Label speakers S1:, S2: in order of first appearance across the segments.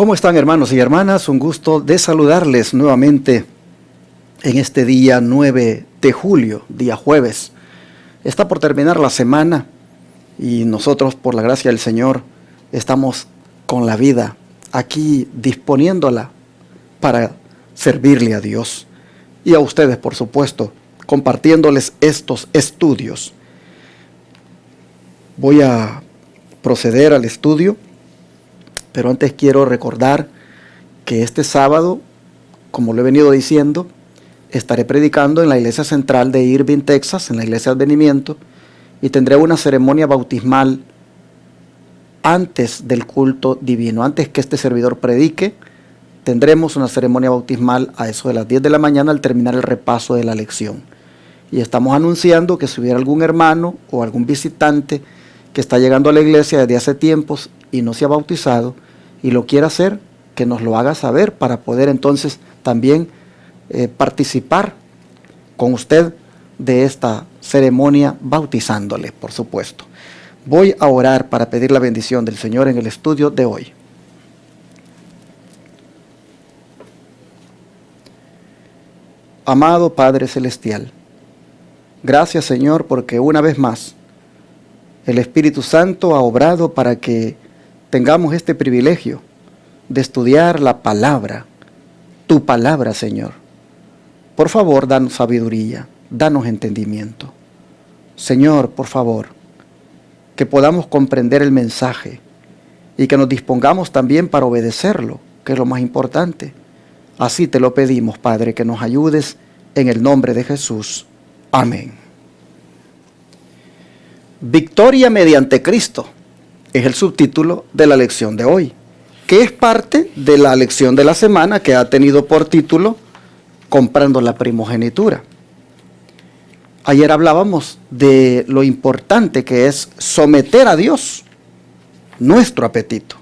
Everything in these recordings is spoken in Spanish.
S1: ¿Cómo están, hermanos y hermanas? Un gusto de saludarles nuevamente en este día 9 de julio, día jueves. Está por terminar la semana y nosotros, por la gracia del Señor, estamos con la vida aquí disponiéndola para servirle a Dios y a ustedes, por supuesto, compartiéndoles estos estudios. Voy a proceder al estudio, pero antes quiero recordar que este sábado, como lo he venido diciendo, estaré predicando en la iglesia central de Irving, Texas, en la iglesia de Advenimiento, y tendré una ceremonia bautismal antes del culto divino. Antes que este servidor predique, tendremos una ceremonia bautismal a eso de las 10 de la mañana al terminar el repaso de la lección. Y estamos anunciando que si hubiera algún hermano o algún visitante que está llegando a la iglesia desde hace tiempos y no se ha bautizado y lo quiera hacer, que nos lo haga saber para poder entonces también participar con usted de esta ceremonia bautizándole, por supuesto. Voy a orar para pedir la bendición del Señor en el estudio de hoy. Amado Padre Celestial, gracias, Señor, porque una vez más el Espíritu Santo ha obrado para que tengamos este privilegio de estudiar la palabra, tu palabra, Señor. Por favor, danos sabiduría, danos entendimiento. Señor, por favor, que podamos comprender el mensaje y que nos dispongamos también para obedecerlo, que es lo más importante. Así te lo pedimos, Padre, que nos ayudes en el nombre de Jesús. Amén. Victoria mediante Cristo es el subtítulo de la lección de hoy, que es parte de la lección de la semana que ha tenido por título Comprando la primogenitura. Ayer hablábamos de lo importante que es someter a Dios nuestro apetito,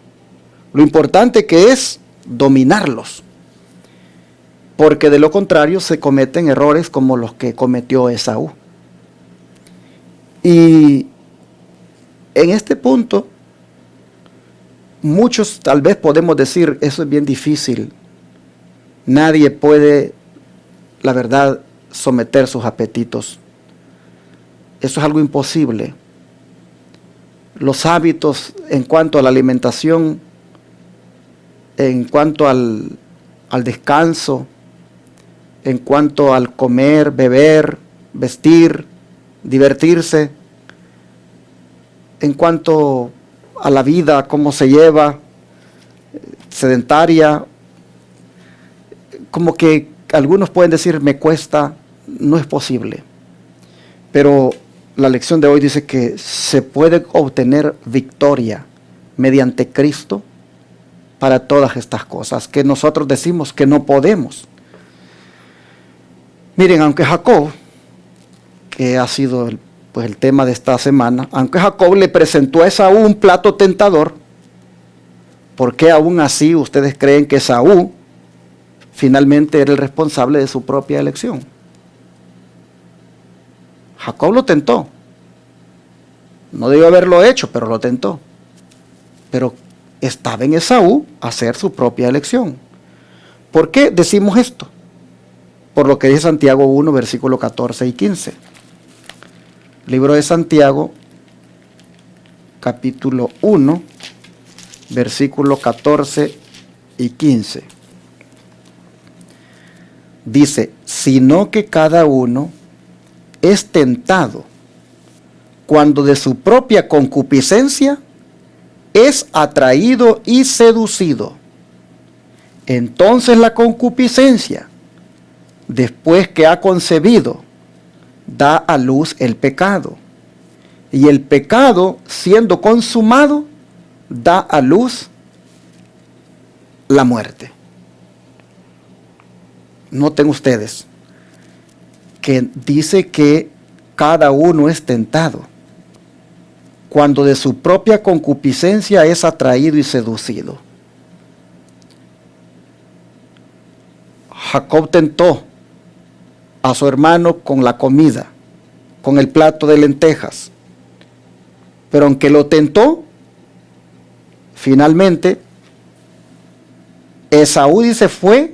S1: lo importante que es dominarlos, porque de lo contrario se cometen errores como los que cometió Esaú. Y en este punto, muchos tal vez podemos decir, eso es bien difícil. Nadie puede, la verdad, someter sus apetitos. Eso es algo imposible. Los hábitos en cuanto a la alimentación, en cuanto al descanso, en cuanto al comer, beber, vestir, divertirse, en cuanto a la vida, cómo se lleva, sedentaria, como que algunos pueden decir, me cuesta, no es posible. Pero la lección de hoy dice que se puede obtener victoria mediante Cristo para todas estas cosas que nosotros decimos que no podemos. Miren, aunque Jacob, que ha sido el tema de esta semana, aunque Jacob le presentó a Esaú un plato tentador, ¿por qué aún así ustedes creen que Esaú finalmente era el responsable de su propia elección? Jacob lo tentó. No debió haberlo hecho, pero lo tentó. Pero estaba en Esaú hacer su propia elección. ¿Por qué decimos esto? Por lo que dice Santiago 1, versículos 14 y 15. Libro de Santiago, capítulo 1, versículos 14 y 15. Dice, sino que cada uno es tentado cuando de su propia concupiscencia es atraído y seducido. Entonces la concupiscencia, después que ha concebido, da a luz el pecado. Y el pecado, siendo consumado, da a luz la muerte. Noten ustedes que dice que cada uno es tentado cuando de su propia concupiscencia es atraído y seducido. Jacob tentó a su hermano con la comida, con el plato de lentejas. Pero aunque lo tentó, finalmente Esaú, dice, fue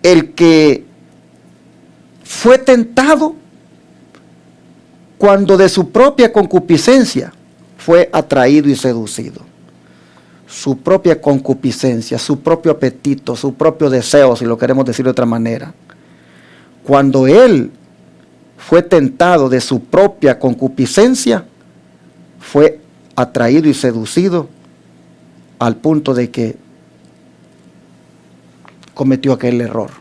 S1: el que fue tentado cuando de su propia concupiscencia fue atraído y seducido. Su propia concupiscencia, su propio apetito, su propio deseo, si lo queremos decir de otra manera. Cuando él fue tentado de su propia concupiscencia, fue atraído y seducido al punto de que cometió aquel error.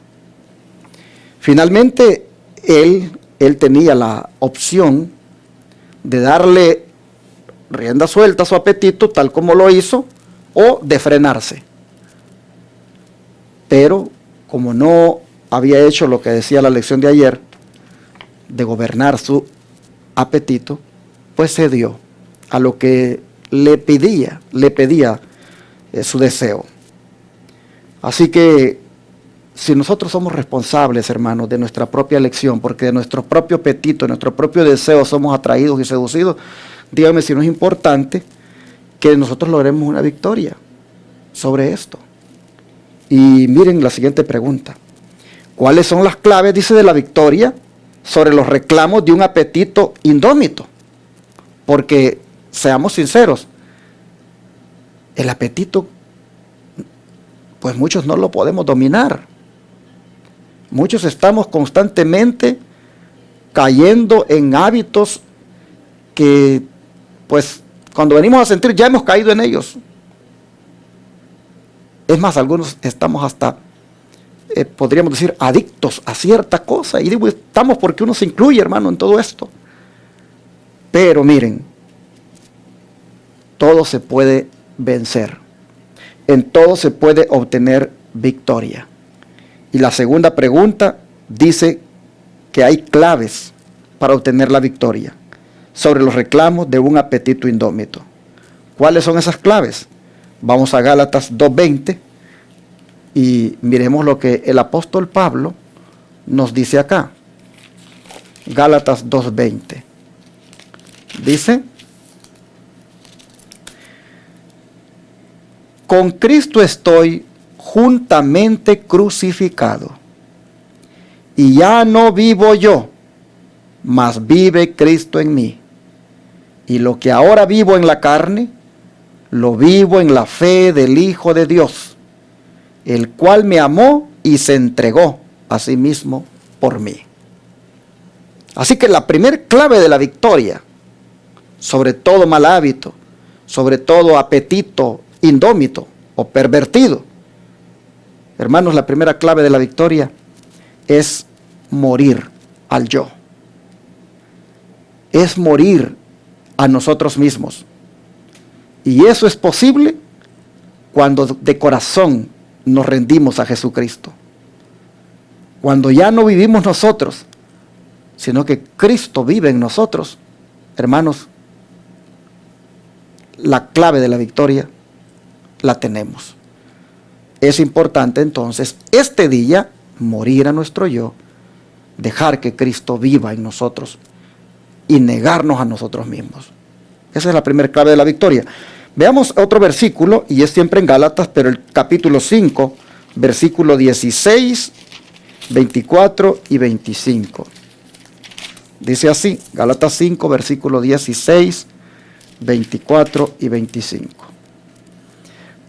S1: Finalmente, él tenía la opción de darle rienda suelta a su apetito, tal como lo hizo, o de frenarse. Pero, como no había hecho lo que decía la lección de ayer, de gobernar su apetito, pues cedió a lo que le pedía su deseo. Así que, si nosotros somos responsables, hermanos, de nuestra propia elección, porque de nuestro propio apetito, de nuestro propio deseo somos atraídos y seducidos, díganme si no es importante que nosotros logremos una victoria sobre esto. Y miren la siguiente pregunta. ¿Cuáles son las claves, dice, de la victoria sobre los reclamos de un apetito indómito? Porque, seamos sinceros, el apetito, pues muchos no lo podemos dominar. Muchos estamos constantemente cayendo en hábitos que, pues, cuando venimos a sentir ya hemos caído en ellos. Es más, algunos estamos hasta, podríamos decir, adictos a cierta cosa. Y digo, estamos porque uno se incluye, hermano, en todo esto. Pero miren, todo se puede vencer. En todo se puede obtener victoria. Y la segunda pregunta dice que hay claves para obtener la victoria sobre los reclamos de un apetito indómito. ¿Cuáles son esas claves? Vamos a Gálatas 2:20 y miremos lo que el apóstol Pablo nos dice acá. Gálatas 2:20. Dice: con Cristo estoy juntamente crucificado, y ya no vivo yo, mas vive Cristo en mí. Y lo que ahora vivo en la carne, lo vivo en la fe del Hijo de Dios, el cual me amó y se entregó a sí mismo por mí. Así que la primer clave de la victoria sobre todo mal hábito, sobre todo apetito indómito o pervertido, hermanos, la primera clave de la victoria es morir al yo. Es morir a nosotros mismos. Y eso es posible cuando de corazón nos rendimos a Jesucristo. Cuando ya no vivimos nosotros, sino que Cristo vive en nosotros, hermanos, la clave de la victoria la tenemos. Es importante entonces este día morir a nuestro yo, dejar que Cristo viva en nosotros y negarnos a nosotros mismos. Esa es la primera clave de la victoria. Veamos otro versículo, y es siempre en Gálatas, pero el capítulo 5, versículo 16, 24 y 25. Dice así, Gálatas 5, versículo 16, 24 y 25.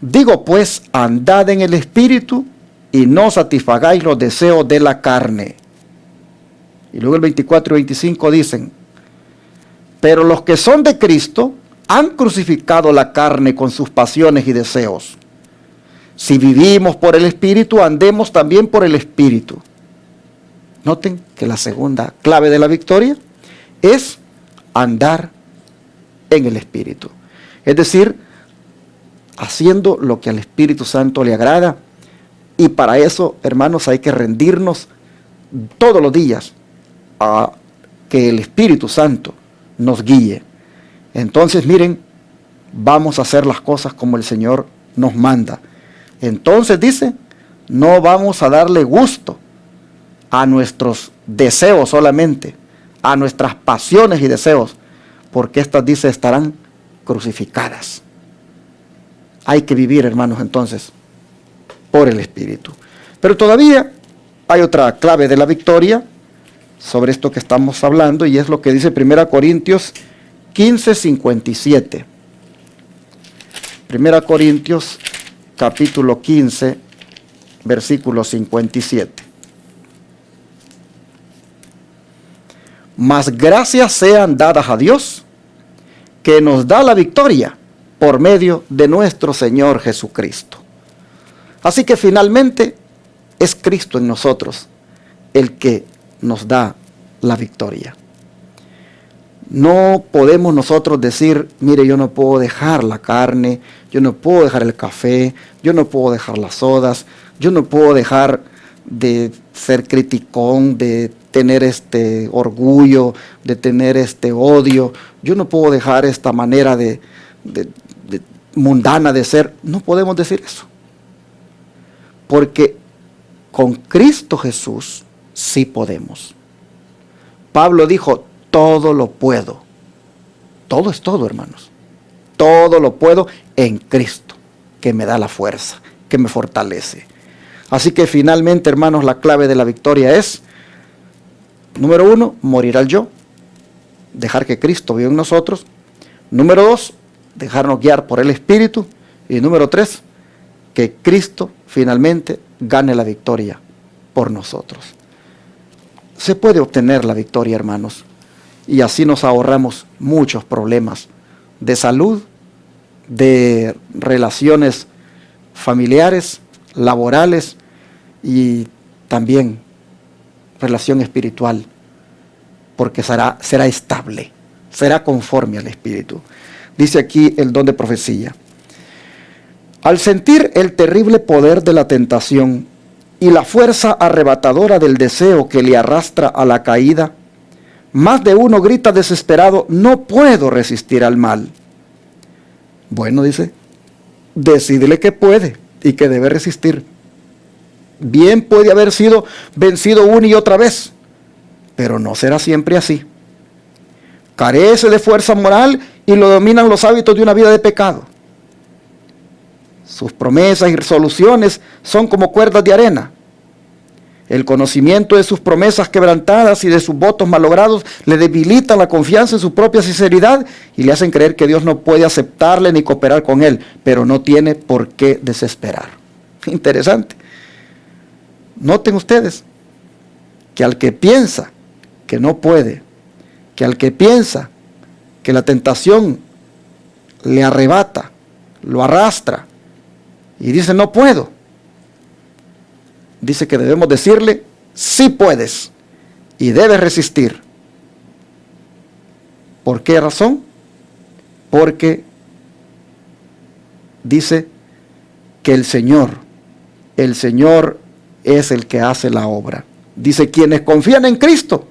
S1: Digo pues, andad en el Espíritu y no satisfagáis los deseos de la carne. Y luego el 24 y 25 dicen: pero los que son de Cristo han crucificado la carne con sus pasiones y deseos. Si vivimos por el Espíritu, andemos también por el Espíritu. Noten que la segunda clave de la victoria es andar en el Espíritu. Es decir, haciendo lo que al Espíritu Santo le agrada. Y para eso, hermanos, hay que rendirnos todos los días a que el Espíritu Santo nos guíe. Entonces, miren, vamos a hacer las cosas como el Señor nos manda. Entonces dice, no vamos a darle gusto a nuestros deseos solamente, a nuestras pasiones y deseos, porque estas, dice, estarán crucificadas. hay que vivir, hermanos, entonces, por el Espíritu. Pero todavía hay otra clave de la victoria sobre esto que estamos hablando, y es lo que dice 1 Corintios 15:57. 1 Corintios capítulo 15, versículo 57. Mas gracias sean dadas a Dios, que nos da la victoria por medio de nuestro Señor Jesucristo. Así que finalmente es Cristo en nosotros el que nos da la victoria. No podemos nosotros decir, mire, yo no puedo dejar la carne, yo no puedo dejar el café, yo no puedo dejar las sodas, yo no puedo dejar de ser criticón, de tener este orgullo, de tener este odio. Yo no puedo dejar esta manera de mundana de ser. No podemos decir eso. Porque con Cristo Jesús sí podemos. Pablo dijo, todo lo puedo. Todo es todo, hermanos. Todo lo puedo en Cristo, que me da la fuerza, que me fortalece. Así que finalmente, hermanos, la clave de la victoria es, número 1, morir al yo, dejar que Cristo viva en nosotros. Número 2, dejarnos guiar por el Espíritu. Y número 3, que Cristo finalmente gane la victoria por nosotros. Se puede obtener la victoria, hermanos, y así nos ahorramos muchos problemas de salud, de relaciones familiares, laborales y también relación espiritual, porque será estable, será conforme al Espíritu. Dice aquí el don de profecía. Al sentir el terrible poder de la tentación y la fuerza arrebatadora del deseo que le arrastra a la caída, más de uno grita desesperado, no puedo resistir al mal. Bueno, dice, decídele que puede y que debe resistir. Bien puede haber sido vencido una y otra vez, pero no será siempre así. Carece de fuerza moral y lo dominan los hábitos de una vida de pecado. Sus promesas y resoluciones son como cuerdas de arena. El conocimiento de sus promesas quebrantadas y de sus votos malogrados le debilitan la confianza en su propia sinceridad y le hacen creer que Dios no puede aceptarle ni cooperar con él, pero no tiene por qué desesperar. Interesante. Noten ustedes que al que piensa que no puede, que al que piensa que la tentación le arrebata, lo arrastra y dice no puedo, dice que debemos decirle sí puedes y debes resistir. ¿Por qué razón? Porque dice que el Señor es el que hace la obra. Dice, quienes confían en Cristo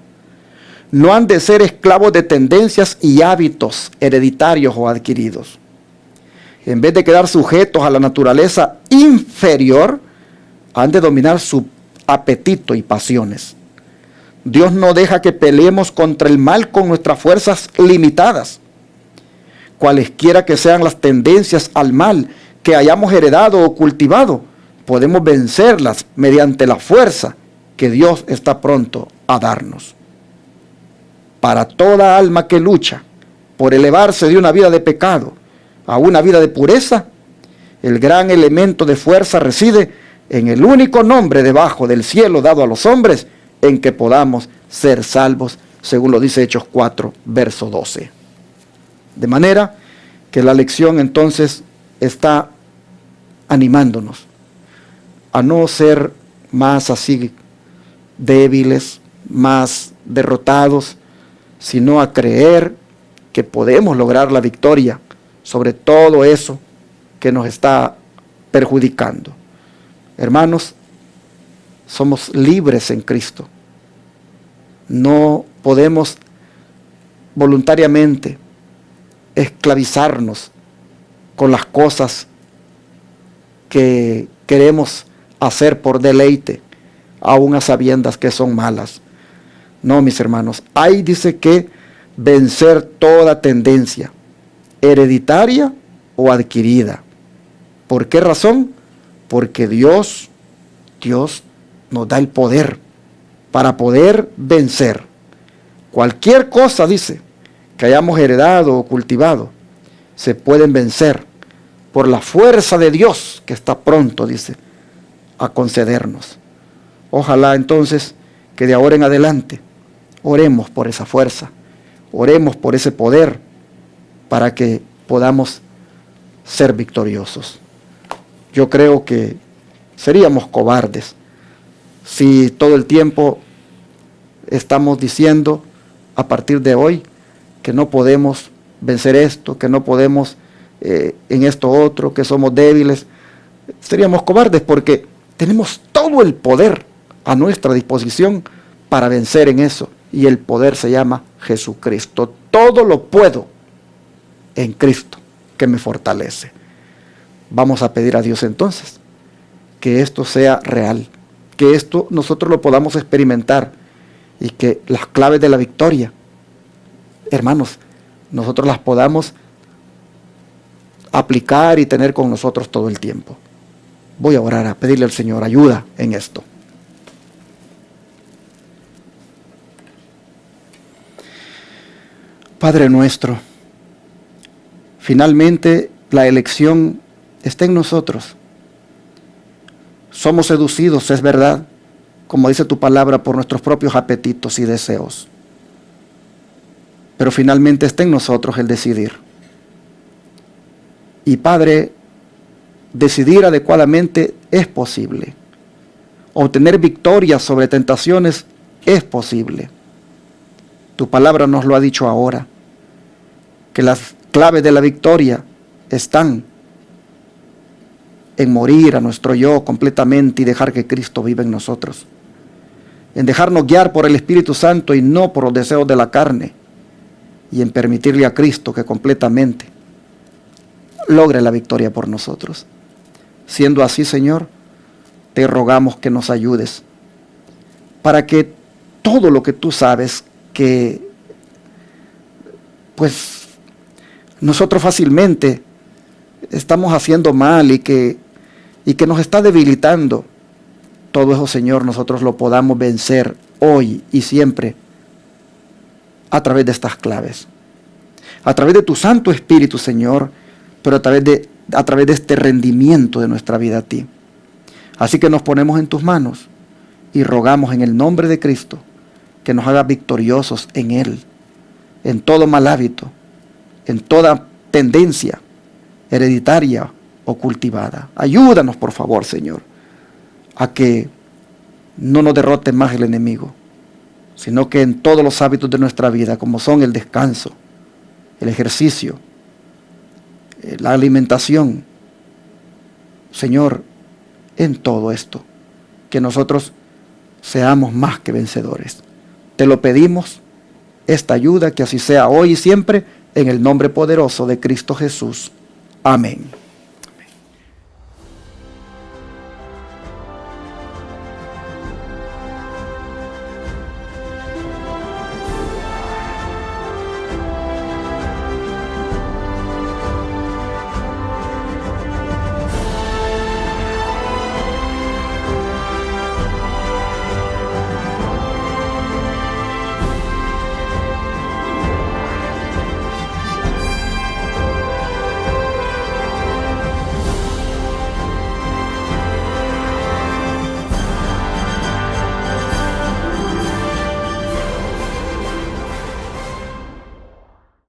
S1: no han de ser esclavos de tendencias y hábitos hereditarios o adquiridos. En vez de quedar sujetos a la naturaleza inferior, han de dominar su apetito y pasiones. Dios no deja que peleemos contra el mal con nuestras fuerzas limitadas. Cualesquiera que sean las tendencias al mal que hayamos heredado o cultivado, podemos vencerlas mediante la fuerza que Dios está pronto a darnos. Para toda alma que lucha por elevarse de una vida de pecado a una vida de pureza, el gran elemento de fuerza reside en el único nombre debajo del cielo dado a los hombres en que podamos ser salvos, según lo dice Hechos 4, verso 12. De manera que la lección entonces está animándonos a no ser más así débiles, más derrotados, sino a creer que podemos lograr la victoria sobre todo eso que nos está perjudicando. Hermanos, somos libres en Cristo. No podemos voluntariamente esclavizarnos con las cosas que queremos hacer por deleite, aun a sabiendas que son malas. No, mis hermanos, hay, dice, que vencer toda tendencia, hereditaria o adquirida. ¿Por qué razón? Porque Dios nos da el poder para poder vencer. Cualquier cosa, dice, que hayamos heredado o cultivado, se pueden vencer por la fuerza de Dios que está pronto, dice, a concedernos. Ojalá entonces que de ahora en adelante oremos por esa fuerza, oremos por ese poder para que podamos ser victoriosos. Yo creo que seríamos cobardes si todo el tiempo estamos diciendo a partir de hoy que no podemos vencer esto, que no podemos en esto otro, que somos débiles. Seríamos cobardes porque tenemos todo el poder a nuestra disposición para vencer en eso. Y el poder se llama Jesucristo. Todo lo puedo en Cristo que me fortalece. Vamos a pedir a Dios entonces que esto sea real, que esto nosotros lo podamos experimentar y que las claves de la victoria, hermanos, nosotros las podamos aplicar y tener con nosotros todo el tiempo. Voy a orar, a pedirle al Señor ayuda en esto. Padre nuestro, finalmente la elección está en nosotros. Somos seducidos, es verdad, como dice tu palabra, por nuestros propios apetitos y deseos. Pero finalmente está en nosotros el decidir. Y Padre, decidir adecuadamente es posible. Obtener victoria sobre tentaciones es posible. Tu palabra nos lo ha dicho ahora, que las claves de la victoria están en morir a nuestro yo completamente y dejar que Cristo viva en nosotros. En dejarnos guiar por el Espíritu Santo y no por los deseos de la carne. Y en permitirle a Cristo que completamente logre la victoria por nosotros. Siendo así, Señor, te rogamos que nos ayudes para que todo lo que tú sabes que pues nosotros fácilmente estamos haciendo mal y que nos está debilitando, todo eso, Señor, nosotros lo podamos vencer hoy y siempre a través de estas claves, a través de tu Santo Espíritu, Señor, pero a través de este rendimiento de nuestra vida a ti. Así que nos ponemos en tus manos y rogamos en el nombre de Cristo que nos haga victoriosos en Él, en todo mal hábito, en toda tendencia hereditaria o cultivada. Ayúdanos, por favor, Señor, a que no nos derrote más el enemigo, sino que en todos los hábitos de nuestra vida, como son el descanso, el ejercicio, la alimentación, Señor, en todo esto, que nosotros seamos más que vencedores. Te lo pedimos, esta ayuda, que así sea hoy y siempre, en el nombre poderoso de Cristo Jesús. Amén.